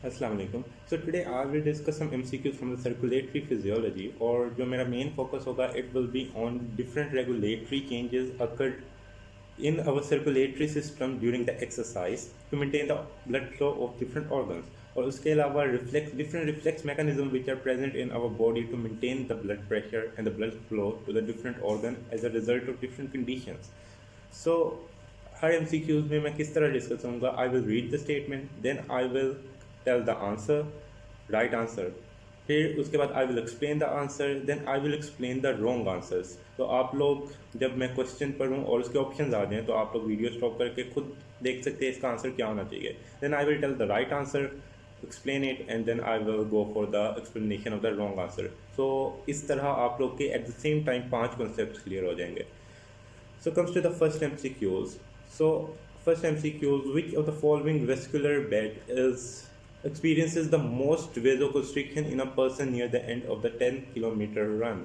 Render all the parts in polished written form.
Assalamu alaikum. So today I will discuss some MCQs from the circulatory physiology और जो मेरा main focus होगा it will be on different regulatory changes occurred in our circulatory system during the exercise to maintain the blood flow of different organs और उसके अलावा different reflex mechanisms which are present in our body to maintain the blood pressure and the blood flow to the different organ as a result of different conditions. So her MCQs में मैं किस तरह discuss करूँगा, I will read the statement, then I will tell the answer, right answer, फिर उसके बाद I will explain the answer, then I will explain the wrong answers. तो आप लोग जब मैं क्वेश्चन पढ़ूँ और उसके ऑप्शंस आ जाएँ तो आप लोग वीडियो स्टॉप करके खुद देख सकते हैं इसका आंसर क्या होना चाहिए. Then I will tell the right answer, explain it, and then I will go for the explanation of the wrong answer. So इस तरह आप लोग के at the same time 5 concepts clear हो जाएंगे. So comes to the first MCQs. So first MCQs, which of the following vascular bed experiences the most vasoconstriction in a person near the end of the 10 kilometer run?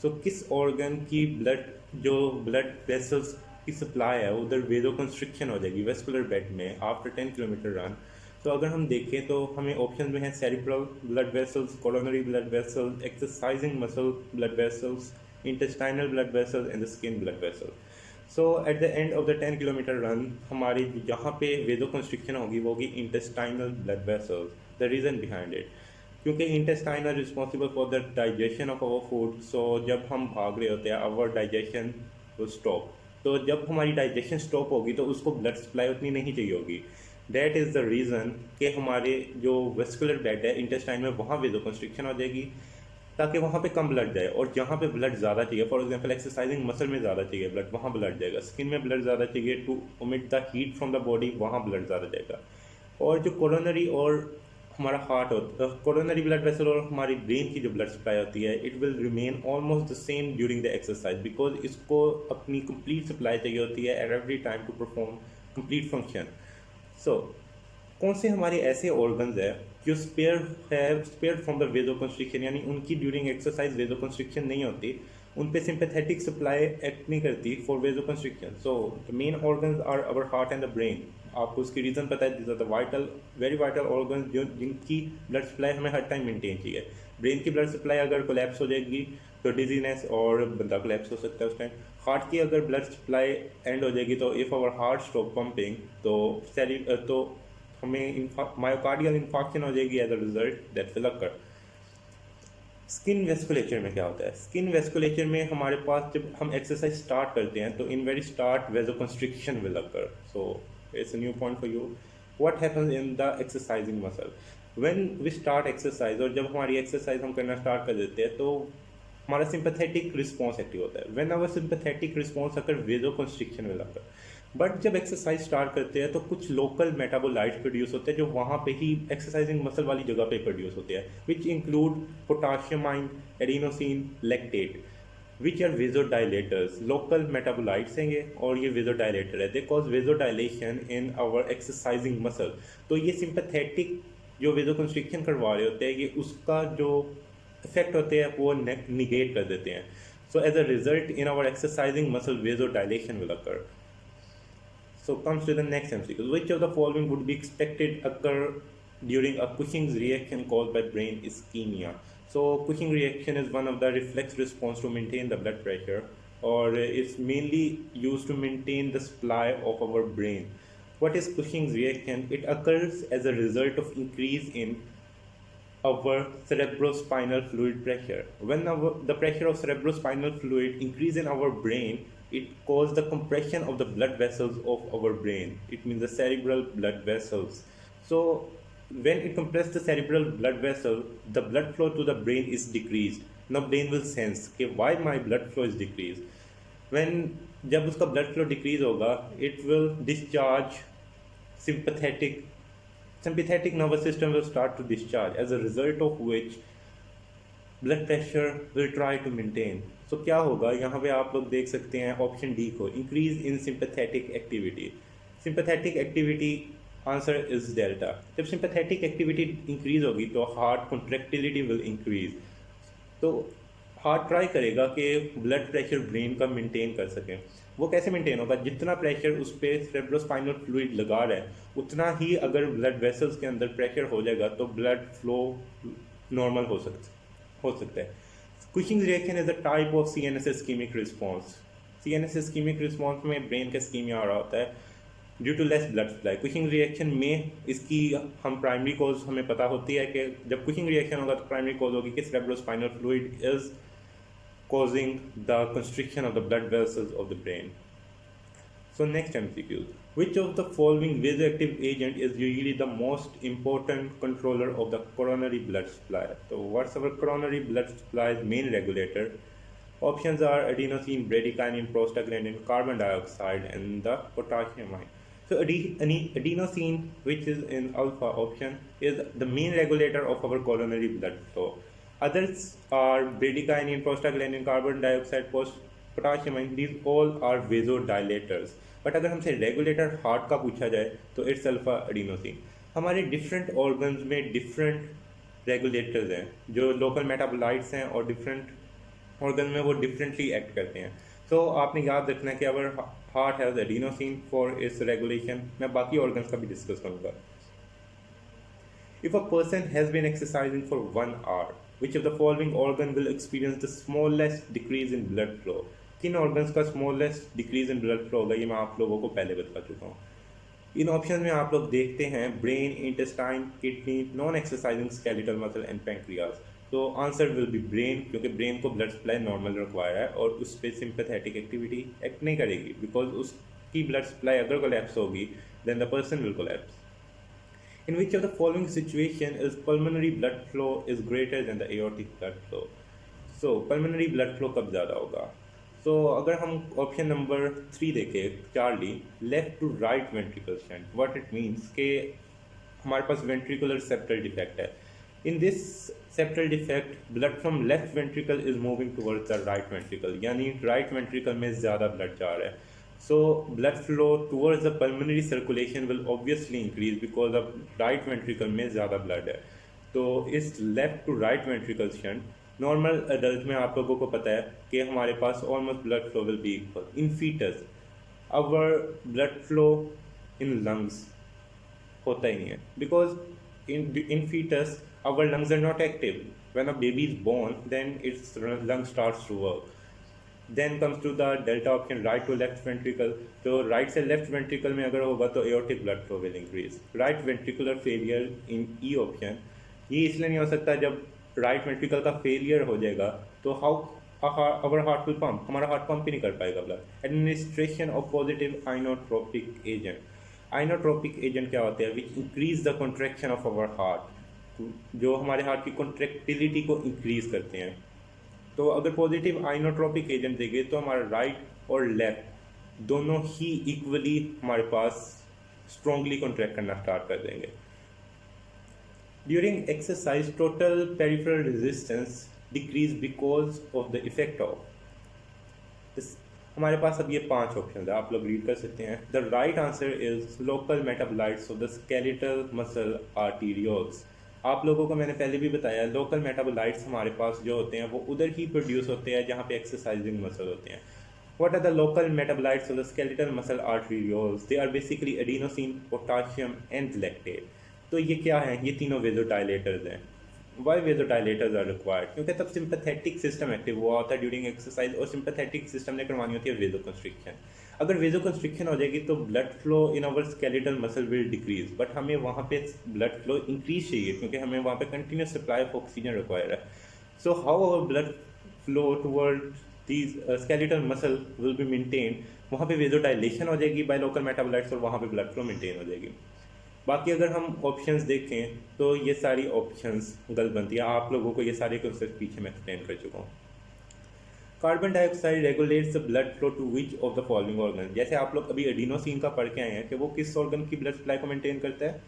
So किस organ की blood vessels की supply है उधर vasoconstriction हो जाएगी vascular bed में after 10 kilometer run? तो अगर हम देखें तो हमें ऑप्शन में है cerebral blood vessels, coronary blood vessels, exercising muscle blood vessels, intestinal blood vessels and the skin blood vessels. So at the end of the 10 kilometre run हमारी जहाँ पे वेजोकंस्ट्रिक्शन होगी वो होगी intestinal blood vessels. The reason behind it, क्योंकि intestine are responsible for the digestion of our food. So जब हम भाग रहे होते हैं आवर डाइजेशन विल स्टॉप. तो जब हमारी डाइजेशन स्टॉप होगी तो उसको ब्लड सप्लाई उतनी नहीं चाहिए होगी. दैट इज़ द रीज़न कि हमारे जो वेस्कुलर बेड है इंटेस्टाइन में वहाँ वेजोकंस्ट्रिक्शन हो जाएगी ताकि वहाँ पे कम ब्लड जाए. और जहाँ पे ब्लड ज़्यादा चाहिए, फॉर एग्जांपल एक्सरसाइजिंग मसल में ज़्यादा चाहिए ब्लड, वहाँ ब्लड जाएगा. स्किन में ब्लड ज़्यादा चाहिए to omit the heat from the body, वहाँ ब्लड ज़्यादा जाएगा. और जो कोरोनरी और हमारा हार्ट होता है, कोरोनरी ब्लड वेसल और हमारी ब्रेन की जो ब्लड सप्लाई होती है, it will remain almost the same during the exercise because इसको अपनी कंप्लीट सप्लाई चाहिए होती है at every time to perform complete function. So कौन से हमारे ऐसे ऑर्गन्स है जो स्पेयर फ्रॉम द वेजोकंस्ट्रिक्शन, यानी उनकी ड्यूरिंग एक्सरसाइज वेजोकंस्ट्रिक्शन नहीं होती, उन पे सिंपैथेटिक सप्लाई एक्ट नहीं करती for vasoconstriction. So the main organs are our heart and the brain. आपको उसकी रीज़न पता है, this are the vital very vital organs जो जिनकी ब्लड सप्लाई हमें हर टाइम मेंटेन चाहिए. ब्रेन की ब्लड सप्लाई अगर कोलैप्स हो जाएगी तो डिजीनेस और बंदा कोलैप्स हो सकता है उस टाइम. हार्ट की अगर ब्लड सप्लाई एंड हो जाएगी तो if our heart stop pumping तो हमें मायोकार्डियल इन्फाक्शन हो जाएगी as a result that will occur. Skin vasculature में क्या होता है? स्किन वेस्कुलेचर में हमारे पास जब हम एक्सरसाइज स्टार्ट करते हैं तो in very start vasoconstriction will occur. So it's a new point for you. What happens in the exercising muscle when we start exercise? और जब हमारी एक्सरसाइज हम करना स्टार्ट कर देते हैं तो हमारा सिंपैथेटिक रिस्पॉन्स एक्टिव होता है. When our sympathetic response occur vasoconstriction will occur. But जब एक्सरसाइज स्टार्ट करते हैं तो कुछ लोकल मेटाबोलाइट्स प्रोड्यूस होते हैं जो वहाँ पे ही एक्सरसाइजिंग मसल वाली जगह पे प्रोड्यूस होते हैं, which include potassium ion, adenosine, lactate, which are vasodilators. Local metabolites हैं ये और ये वेजोडाइलेटर है. They cause vasodilation in our exercising muscle. तो ये सिंपैथेटिक जो वेजोकंस्ट्रिक्शन करवा रहे होते हैं ये उसका जो इफेक्ट होते हैं वो निगेट कर देते हैं. So as a result in our exercising muscle vasodilation will occur. So comes to the next MCQ. Which of the following would be expected occur during a Cushing's reaction caused by brain ischemia? So Cushing reaction is one of the reflex response to maintain the blood pressure, or it's mainly used to maintain the supply of our brain. What is Cushing's reaction? It occurs as a result of increase in our cerebrospinal fluid pressure. When the pressure of cerebrospinal fluid increase in our brain, it causes the compression of the blood vessels of our brain. It means the cerebral blood vessels. So when it compresses the cerebral blood vessel, the blood flow to the brain is decreased. Now brain will sense कि why my blood flow is decreased. When जब उसका blood flow decrease होगा, it will discharge sympathetic nervous system will start to discharge, as a result of which blood pressure will try to maintain. So क्या होगा यहाँ पे आप लोग देख सकते हैं ऑप्शन डी को, increase in sympathetic activity. Sympathetic activity answer is delta. जब सिंपैथेटिक एक्टिविटी इंक्रीज होगी तो हार्ट कॉन्ट्रैक्टिलिटी विल इंक्रीज. तो हार्ट ट्राई करेगा कि ब्लड प्रेशर ब्रेन का मेंटेन कर सके। वो कैसे मेंटेन होगा? जितना प्रेशर उस पर सेरेब्रोस्पाइनल फ्लूइड लगा रहा है उतना ही अगर ब्लड वेसल्स के अंदर प्रेशर हो जाएगा तो ब्लड फ्लो नॉर्मल हो सकता है। Cushing reaction is a type of CNS ischemic response. CNS ischemic response में ब्रेन का इस्कीमिया आ रहा होता है due to less blood supply. Cushing reaction में इसकी हम प्राइमरी कॉज हमें पता होती है कि जब कुशिंग रिएक्शन होगा तो प्राइमरी कॉज होगी कि cerebrospinal fluid is causing the constriction of the blood vessels of the brain. So next MCQ, which of the following vasoactive agent is usually the most important controller of the coronary blood supply? So what's our coronary blood supply's main regulator? Options are adenosine, bradykinin, prostaglandin, carbon dioxide, and the potassium ion. So adenosine, which is in alpha option, is the main regulator of our coronary blood flow. Others are bradykinin, prostaglandin, carbon dioxide, potassium ion. These all are vasodilators. But अगर हमसे regulator heart का पूछा जाए तो it's alpha adenosine. हमारे different organs में different regulators हैं जो लोकल मेटाबोलाइट्स हैं और डिफरेंट ऑर्गन में वो डिफरेंटली एक्ट करते हैं। तो आपने याद रखना है कि अगर heart has adenosine for its regulation. मैं बाकी ऑर्गन्स का भी डिस्कस करूँगा। If a person has been exercising for 1 hour, which of the following organ will experience the smallest decrease in blood flow? किन organs का smallest decrease in blood flow होगा ये मैं आप लोगों को पहले बता चुका हूँ। इन ऑप्शन में आप लोग देखते हैं brain, intestine, kidney, non exercising skeletal muscle and pancreas. तो आंसर विल बी ब्रेन, क्योंकि ब्रेन को ब्लड सप्लाई नॉर्मल रिक्वायर है और उस पर सिंपैथेटिक एक्टिविटी एक्ट नहीं करेगी, बिकॉज उसकी ब्लड सप्लाई अगर कोलैप्स होगी then the person will collapse. In which of the following situation is pulmonary blood flow is greater than the aortic blood flow? So pulmonary blood flow कब ज़्यादा होगा? So अगर हम option number 3 देखें, Charlie, left to right ventricle stent, what it means कि हमारे पास ventricular septal defect है। In this septal defect blood from left ventricle is moving towards the right ventricle, यानी राइट वेंट्रिकल में ज़्यादा ब्लड जा रहा है। So blood flow towards the pulmonary circulation will obviously increase because of right ventricle में ज़्यादा blood है। तो इस left to right ventricle shunt normal adult में आप लोगों को पता है कि हमारे पास almost blood flow will be equal. In fetus our blood flow in lungs होता ही नहीं है because in fetus our lungs are not active. When a baby is born then its lung starts to work. Then comes to the delta option, right to left ventricle. तो right से left ventricle में अगर होगा तो aortic blood flow will increase. Right ventricular failure in E option, ये इसलिए नहीं हो सकता जब right ventricle का failure हो जाएगा तो how our heart will pump, हमारा heart pump ही नहीं कर पाएगा blood. Administration of positive inotropic agent. Inotropic agent क्या होते हैं? Which increase the contraction of our heart, जो हमारे हार्ट की कॉन्ट्रैक्टिलिटी को इंक्रीज करते हैं। तो अगर पॉजिटिव आइनोट्रोपिक एजेंट देंगे तो हमारा राइट और लेफ्ट दोनों ही इक्वली हमारे पास स्ट्रॉन्गली कॉन्ट्रैक्ट करना स्टार्ट कर देंगे। During exercise total peripheral resistance decrease because of the effect of. हमारे पास अब ये 5 ऑप्शन है, आप लोग रीड कर सकते हैं। The right answer is local metabolites of the skeletal muscle arterioles. आप लोगों को मैंने पहले भी बताया लोकल मेटाबोलाइट्स हमारे पास जो होते हैं वो उधर ही प्रोड्यूस होते हैं जहाँ पे एक्सरसाइजिंग मसल होते हैं। What are the local metabolites of the skeletal muscle arterioles? They are basically adenosine, potassium and lactate. तो ये क्या है? ये तीनों वेजोडाइलेटर्स हैं। Why vasodilators are required? क्योंकि तब सिंपैथेटिक सिस्टम एक्टिव हुआ होता है ड्यूरिंग एक्सरसाइज और सिंपैथेटिक सिस्टम ने करवानी होती है वेजो कंस्ट्रिक्शन। अगर वेजो कंस्ट्रिक्शन हो जाएगी तो blood flow in our skeletal muscle will decrease, but हमें वहाँ पे ब्लड फ्लो इंक्रीज चाहिए क्योंकि हमें वहाँ पे continuous supply of oxygen require है। So how our blood flow toward these skeletal muscle will be maintain? वहाँ पे वेजो डायलेशन हो जाएगी बाय लोकल मेटाबोलाइट्स और वहाँ पे ब्लड फ्लो मेंटेन हो जाएगी। बाकी अगर हम ऑप्शंस देखें तो ये सारी ऑप्शंस गलत बनती है। आप लोगों को ये सारे कॉन्सेप्ट पीछे मैं एक्सप्लेन कर चुका हूँ। Carbon dioxide regulates the blood flow to which of the following organ? जैसे आप लोग अभी एडिनोसिन का पढ़ के आए हैं कि वो किस ऑर्गन की ब्लड सप्लाई को मेंटेन करता है?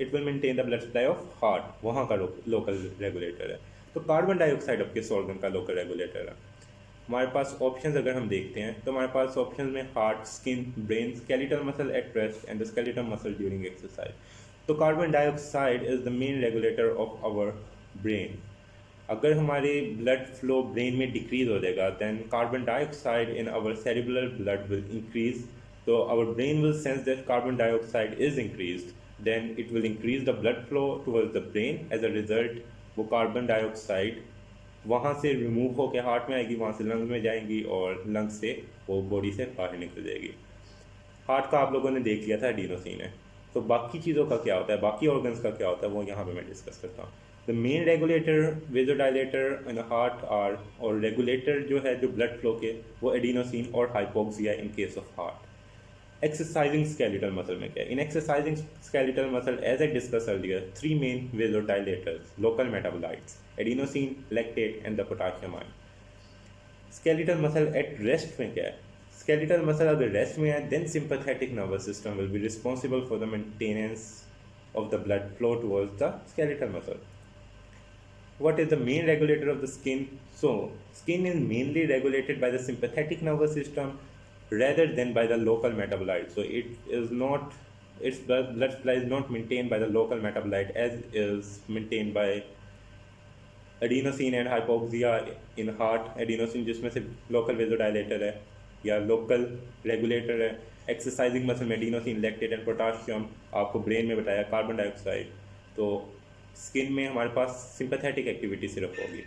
It will maintain the blood supply of heart, वहाँ का लोकल रेगुलेटर है। तो कार्बन डाइऑक्साइड अब किस ऑर्गन का लोकल रेगुलेटर है? हमारे पास ऑप्शंस अगर हम देखते हैं तो हमारे पास ऑप्शंस में heart, skin, brain, skeletal muscle at rest and the skeletal muscle during exercise. तो carbon dioxide is the main regulator of our brain. अगर हमारे ब्लड फ्लो ब्रेन में डिक्रीज हो जाएगा then carbon dioxide in our cerebral blood will increase, तो our brain will sense that carbon dioxide is increased, then it will increase the blood flow towards the brain. As a result वो carbon dioxide वहाँ से remove होकर heart में आएगी, वहाँ से lungs में जाएंगी और लंग्स से वो बॉडी से बाहर निकल जाएगी। हार्ट का आप लोगों ने देख लिया था एडिनोसिन है। तो बाकी चीज़ों का क्या होता है, बाकी ऑर्गन्स का क्या होता है, वो यहाँ पे मैं डिस्कस करता हूँ। The main regulator vasodilator in heart are, और रेगुलेटर जो है जो ब्लड फ्लो के, वो एडिनोसिन और hypoxia in case of heart. Exercising skeletal muscle में क्या है, in exercising skeletal muscle as I discuss earlier, three main vasodilators, local metabolites, adenosine, lactate and the potassium ion. Skeletal muscle at rest में क्या है, skeletal muscle अगर rest में है then sympathetic nervous system will be responsible for the maintenance of the blood flow towards the skeletal muscle. What is the main regulator of the skin? So, skin is mainly regulated by the sympathetic nervous system rather than by the local metabolite. So, it is not, its blood supply is not maintained by the local metabolite as is maintained by adenosine and hypoxia in heart. Adenosine जिसमें से local vasodilator है या local regulator है। Exercising muscle में adenosine, lactate and potassium, आपको brain में बताया carbon dioxide. तो स्किन में हमारे पास सिंपैथेटिक एक्टिविटी सिर्फ होगी।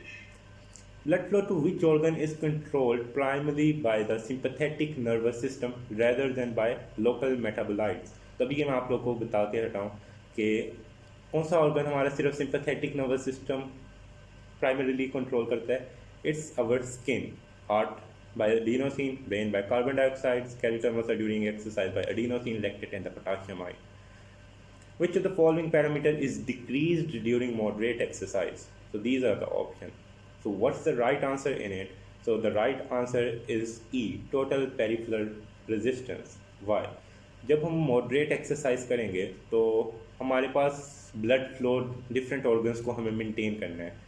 Blood flow to which organ is controlled primary by the sympathetic nervous system rather than by local metabolites. तभी कि मैं आप लोगों को बता के हटाऊँ कि कौन सा ऑर्गन हमारा सिर्फ sympathetic nervous system primarily control करता है। It's our skin, heart by adenosine, brain by carbon dioxide, skeletal muscle during exercise by adenosine, lactate and the potassium ion. Which of the following parameter is decreased during moderate exercise? So these are the options. So what's the right answer in it? So the right answer is E, total peripheral resistance. Why? जब हम moderate exercise करेंगे तो हमारे पास blood flow different organs को हमें maintain करना है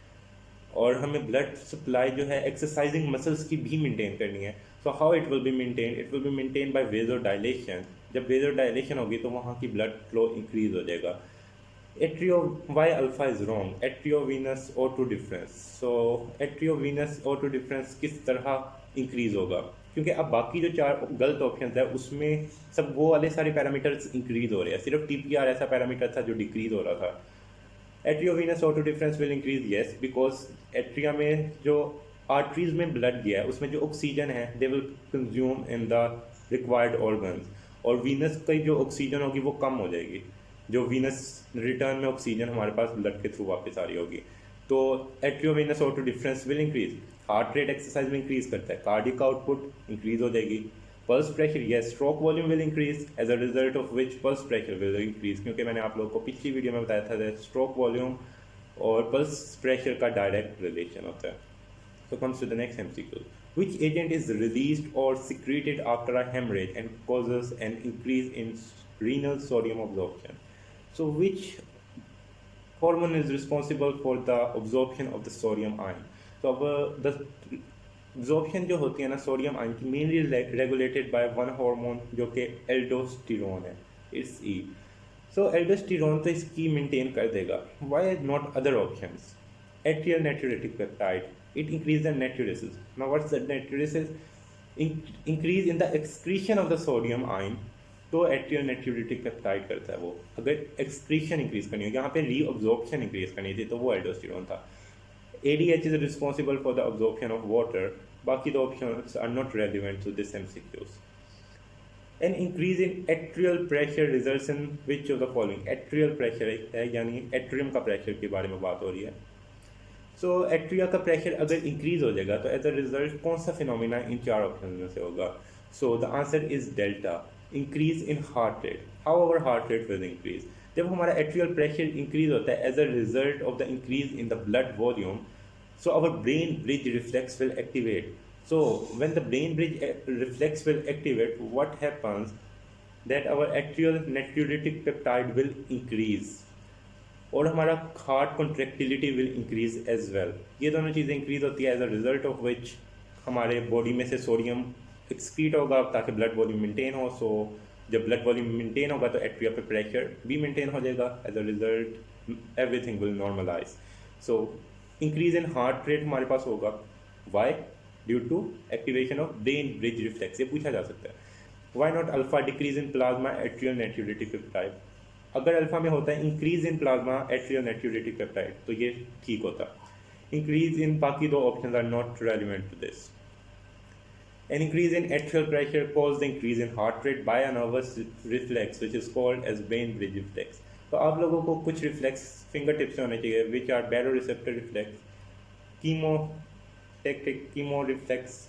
और हमें ब्लड सप्लाई जो है एक्सरसाइजिंग मसल्स की भी मेंटेन करनी है। So how it will be maintain, it will be maintain by vasodilation. जब वेजोडाइलेशन होगी तो वहाँ की ब्लड फ्लो इंक्रीज हो जाएगा। एट्रियो वाई alpha is wrong, arteriovenous O2 difference. So arteriovenous O2 difference किस तरह इंक्रीज होगा, क्योंकि अब बाकी जो चार गलत ऑप्शन है उसमें सब वो वाले सारे पैरामीटर्स इंक्रीज हो रहे हैं, सिर्फ TPR ऐसा पैरामीटर था जो डिक्रीज हो रहा था। एट्रियोवीनस O2 difference will increase, yes, because atria में जो आर्टरीज में ब्लड गया है उसमें जो ऑक्सीजन है they will consume in the required organs, और वीनस की जो ऑक्सीजन होगी वो कम हो जाएगी, जो वीनस रिटर्न में ऑक्सीजन हमारे पास ब्लड के थ्रू वापस आ रही होगी। तो arteriovenous O2 difference will increase. Heart rate exercise में इंक्रीज करता है, कार्डिक आउटपुट इंक्रीज हो जाएगी। Pulse pressure, yes, stroke volume will increase as a result of which pulse pressure will increase, क्योंकि मैंने आप लोगों को पिछली वीडियो में बताया था स्ट्रोक वॉल्यूम और पल्स प्रेशर का डायरेक्ट रिलेशन होता है। So comes to the next MCQ. Which agent is released or secreted after a hemorrhage and causes an increase in renal sodium absorption? So which hormone is responsible for the absorption of the sodium ion? So the absorption जो होती है ना sodium ion की, mainly regulated by one hormone जो कि aldosterone है, it's E. So aldosterone तो इसकी मेंटेन कर देगा. Why not other options? Atrial natriuretic peptide, it increases the natriuresis. Now what's the natriuresis? Increase in the excretion of the sodium ion. तो atrial नेट्रियूरेटिक peptide करता है वो। अगर एक्सक्रीशन इंक्रीज करनी हो, यहाँ पे रीअब्जॉर्प्शन इंक्रीज करनी थी, तो वो एल्डोस्टेरोन था। ADH is responsible for the absorption of water. बाकी the options are not relevant to this MCQs. An increase in atrial pressure results in which of the following? Atrial pressure है यानी atrium का pressure के बारे में बात हो रही है। सो एट्रिया का प्रेशर अगर इंक्रीज हो जाएगा तो एज अ रिजल्ट कौन सा फिनोमिना इन चार ऑप्शन में से होगा? So the answer is delta, increase in heart rate. How our heart rate will increase? जब हमारा एट्रियल प्रेशर इंक्रीज होता है as a result of the increase in the blood volume, so our Bainbridge reflex will activate. So when the brain bridge reflex will activate, what happens that our atrial natriuretic peptide will increase और हमारा heart contractility will increase as well. ये दोनों चीज़ें increase होती है as a result of which हमारे body में से सोडियम एक्सक्रीट होगा ताकि ब्लड वॉल्यूम मेंटेन हो. सो जब ब्लड वॉल्यूम मेंटेन होगा तो एट्रिया पे प्रेशर भी मेंटेन हो जाएगा. As a result everything will normalize. So increase in heart rate हमारे पास होगा, why, due to activation of Bainbridge reflex, ये पूछा जा सकता है। Why not alpha decrease in plasma atrial natriuretic peptide, अगर अल्फा में होता है increase in plasma atrial natriuretic peptide तो ये ठीक होता। इंक्रीज इन बाकी दो option are not relevant to this. An increase in atrial pressure causes the increase in heart rate by a nervous reflex which is called as brain bridge reflex। तो आप लोगों को कुछ रिफ्लेक्स फिंगर टिप्स होने चाहिए which are baroreceptor reflex, chemo reflex,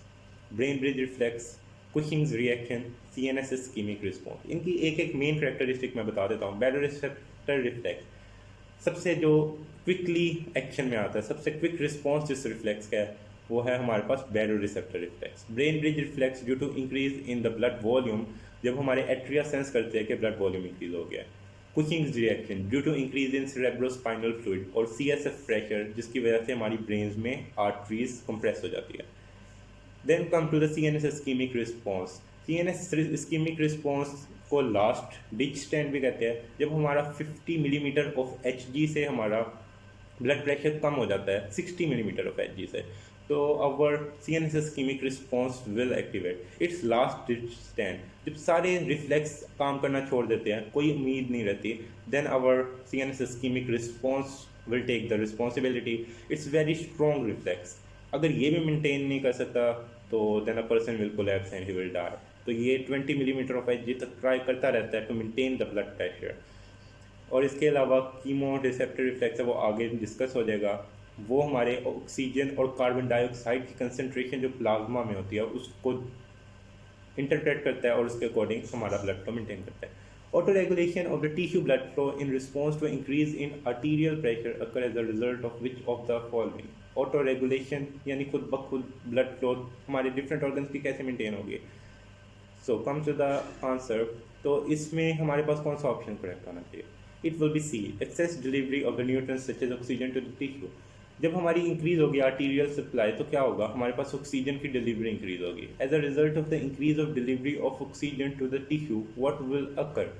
Bainbridge reflex, Cushing's reaction, CNS ischemic response. इनकी एक एक मेन कैरेक्टरिस्टिक मैं बता देता हूँ। बैरोरिसेप्टर रिफ्लेक्स सबसे जो क्विकली एक्शन में आता है, सबसे क्विक रिस्पॉन्स जिस रिफ्लेक्स का है वो है हमारे पास baroreceptor reflex. Bainbridge reflex due to increase in the blood volume, जब हमारे एट्रिया सेंस करते हैं कि ब्लड वॉल्यूम इंक्रीज हो गया है। Cushing's reaction due to increase in cerebrospinal fluid और CSF प्रेशर, जिसकी वजह से हमारी ब्रेन्स में आर्टरीज कंप्रेस हो जाती है। Then come to the CNS ischemic response. CNS ischemic response को लास्ट डिच स्टैंड भी कहते हैं, जब हमारा 50 मिलीमीटर ऑफ Hg से हमारा ब्लड प्रेशर कम हो जाता है 60 मिलीमीटर ऑफ Hg से, तो our CNS ischemic response will activate its last ditch stand। जब सारे रिफ्लेक्स काम करना छोड़ देते हैं, कोई उम्मीद नहीं रहती, then our CNS ischemic response will take the responsibility। It's very strong reflex। अगर ये भी मेंटेन नहीं कर सकता तो then a person will collapse and he will die। तो ये 20 मिलीमीटर ऑफ Hg तक ट्राई करता रहता है to maintain the blood pressure। और इसके अलावा कीमो रिसेप्टर रिफ्लेक्स है, वो आगे डिस्कस हो जाएगा। वो हमारे ऑक्सीजन और कार्बन डाइऑक्साइड की कंसंट्रेशन जो प्लाज्मा में होती है उसको इंटरप्रेट करता है और उसके अकॉर्डिंग हमारा ब्लड फ्लो मेंटेन करता है। Auto regulation of the tissue blood flow in response to increase in arterial pressure occur as a result of which of the following. Auto regulation यानी खुद ब खुद ब्लड फ्लो हमारे different organs की कैसे maintain होगी। So come to the answer, तो इसमें हमारे पास कौन सा ऑप्शन करेक्ट होना चाहिए? It will be C, excess delivery of the nutrients such as oxygen to the tissue. जब हमारी इंक्रीज होगी आर्टीरियल सप्लाई तो क्या होगा, हमारे पास ऑक्सीजन की डिलीवरी इंक्रीज होगी। As a result of the increase of delivery of oxygen to the tissue what will occur,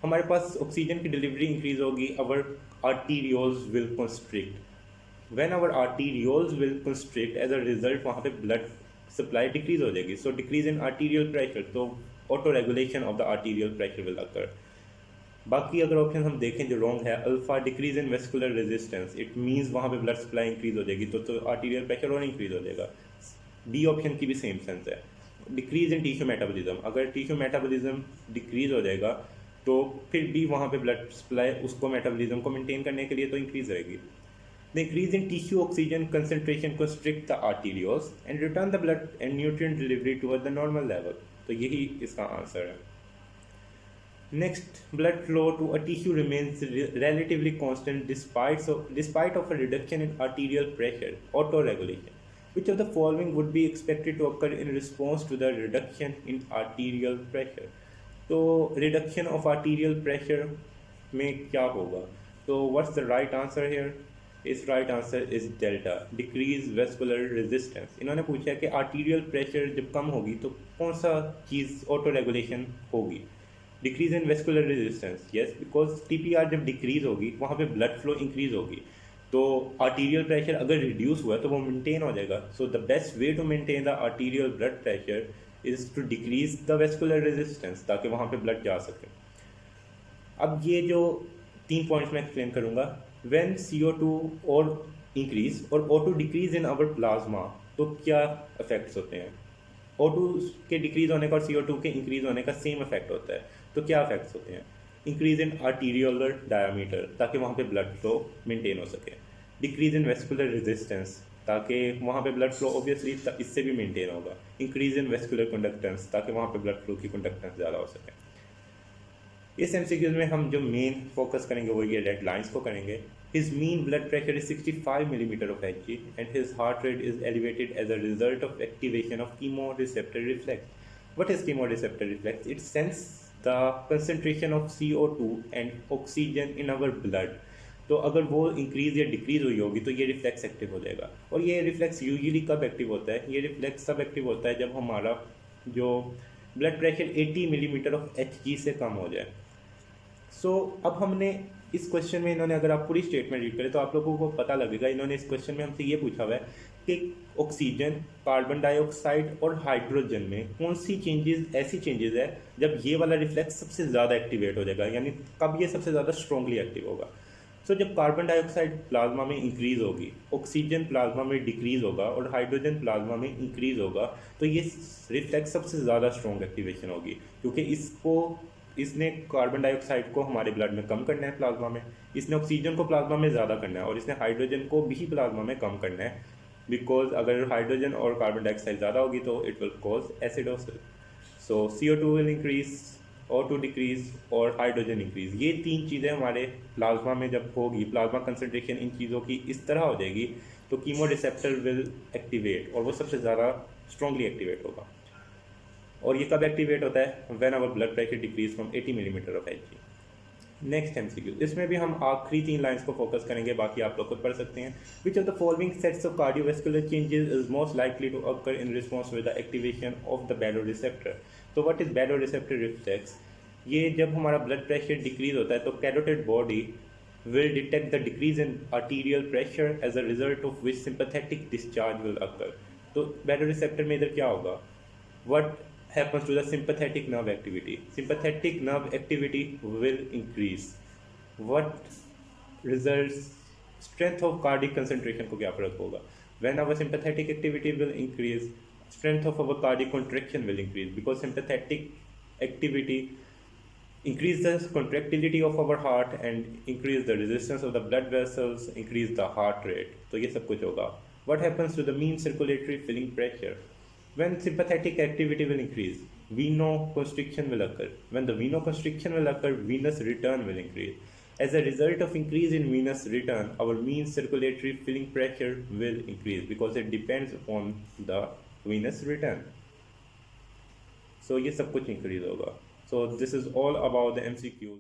हमारे पास ऑक्सीजन की डिलीवरी इंक्रीज होगी, our arterioles will constrict. When our arterioles will constrict as a result वहाँ पे blood supply decrease हो जाएगी। So decrease in arterial pressure, तो auto regulation of the arterial pressure will occur. बाकी अगर option हम देखें जो रॉन्ग है, alpha decrease in vascular resistance, it means वहाँ पे ब्लड सप्लाई इंक्रीज हो जाएगी तो आर्टीरियल प्रेशर और इंक्रीज हो जाएगा। डी ऑप्शन की भी सेम सेंस है। डिक्रीज इन टिश्यू मेटाबॉलिज्म, अगर टिश्यू मेटाबॉलिज्म डिक्रीज हो जाएगा तो फिर भी वहाँ पे ब्लड सप्लाई उसको मेटाबॉलिज्म को मेंटेन करने के लिए तो इंक्रीज रहेगी। The increase in tissue oxygen concentration को strict the arterioles and return the blood and nutrient delivery toward the normal level. तो यही इसका आंसर है। Next, blood flow to a tissue remains relatively constant despite of a reduction in arterial pressure, autoregulation. Which of the following would be expected to occur in response to the reduction in arterial pressure? तो reduction of arterial pressure में क्या होगा? तो what's the right answer here? Its right answer is delta, decrease vascular resistance। इन्होंने पूछा कि arterial pressure जब कम होगी तो कौन सा चीज़ auto regulation होगी? Decrease in vascular resistance, yes, because TPR जब डिक्रीज होगी वहाँ पे ब्लड फ्लो इंक्रीज होगी, तो आर्टीरियल प्रेशर अगर रिड्यूस हुआ तो वो मेंटेन हो जाएगा। So the best way to maintain the arterial blood pressure is to decrease the vascular resistance, ताकि वहाँ पे ब्लड जा सके। अब ये जो 3 पॉइंट्स मैं एक्सप्लेन करूँगा, व्हेन CO2 और इंक्रीज और O2 decrease in our plasma, तो क्या इफेक्ट्स होते हैं? O2 के डिक्रीज होने का और CO2 के इंक्रीज होने का सेम इफेक्ट होता है, तो क्या इफेक्ट्स होते हैं? इंक्रीज इन आर्टीरियोलर डायमीटर, ताकि वहाँ पे ब्लड फ्लो मेंटेन हो सके। डिक्रीज इन वेस्कुलर रेजिस्टेंस, ताकि वहाँ पे ब्लड फ्लो ऑब्वियसली इससे भी मेंटेन होगा। इंक्रीज इन वेस्कुलर कंडक्टेंस, ताकि वहाँ पे ब्लड फ्लो की कंडक्टेंस ज़्यादा हो सके। इस MCQs में हम जो मेन फोकस करेंगे वो ये रेड लाइंस को करेंगे। His mean blood pressure is 65 millimeter of Hg and his heart rate is elevated as a result of activation of chemoreceptor reflex. What is chemoreceptor reflex? It senses the concentration of CO2 and oxygen in our blood. तो अगर वो increase या decrease हुई होगी तो ये reflex active हो जाएगा। और ये रिफ्लेक्स यूजुअली कब एक्टिव होता है? ये रिफ्लेक्स सब एक्टिव होता है जब हमारा जो blood pressure 80 millimetre of Hg से कम हो जाए। सो अब हमने इस क्वेश्चन में इन्होंने, अगर आप पूरी स्टेटमेंट रीड करें तो आप लोगों को पता लगेगा, इन्होंने इस क्वेश्चन में हमसे ये पूछा हुआ है कि ऑक्सीजन, कार्बन डाइऑक्साइड और हाइड्रोजन में कौन सी चेंजेस ऐसी चेंजेस है जब ये वाला रिफ्लेक्स सबसे ज़्यादा एक्टिवेट हो जाएगा, यानी कब ये सबसे ज़्यादा स्ट्रांगली एक्टिव होगा। सो जब कार्बन डाइऑक्साइड प्लाज्मा में इंक्रीज होगी, ऑक्सीजन प्लाज्मा में डिक्रीज होगा और हाइड्रोजन प्लाज्मा में इंक्रीज होगा, तो ये रिफ्लेक्स सबसे ज़्यादा स्ट्रॉन्ग एक्टिवेशन होगी, क्योंकि इसने कार्बन डाइऑक्साइड को हमारे ब्लड में कम करना है प्लाज्मा में, इसने ऑक्सीजन को प्लाज्मा में ज़्यादा करना है और इसने हाइड्रोजन को भी प्लाज्मा में कम करना है, बिकॉज अगर हाइड्रोजन और कार्बन डाइऑक्साइड ज़्यादा होगी तो it will cause acidosis. So CO2 will increase, O2 decrease और हाइड्रोजन इंक्रीज। ये तीन चीज़ें हमारे प्लाज्मा में जब होगी, प्लाज्मा कंसनट्रेशन इन चीज़ों की इस तरह हो जाएगी तो कीमो रिसेप्टर विल एक्टिवेट और वो सबसे ज़्यादा स्ट्रांगली एक्टिवेट होगा। और ये कब एक्टिवेट होता है? When our blood pressure decrease from 80 millimetre of Hg। Next MCQ, इसमें भी हम आखिरी 3 लाइंस को फोकस करेंगे, बाकी आप लोग खुद पढ़ सकते हैं। Which of the following sets of cardiovascular changes is most likely to occur in response with the activation of the baroreceptor. तो व्हाट इज बैरोरिसेप्टर रिफ्लेक्स? ये जब हमारा ब्लड प्रेशर डिक्रीज होता है तो carotid body will detect the decrease in arterial pressure as a result of which sympathetic discharge will occur। तो baroreceptor में इधर क्या होगा? What happens to the sympathetic nerve activity? Sympathetic nerve activity will increase. What results? Strength of cardiac concentration को क्या फर्क होगा? When our sympathetic activity will increase, strength of our cardiac contraction will increase, because sympathetic activity increase the contractility of our heart and increase the resistance of the blood vessels, increase the heart rate। तो ये सब कुछ होगा। What happens to the mean circulatory filling pressure? When sympathetic activity will increase, venoconstriction will occur. When the venoconstriction will occur, venous return will increase. As a result of increase in venous return, our mean circulatory filling pressure will increase because it depends on the venous return। So ये सब कुछ increase होगा। So this is all about the MCQs।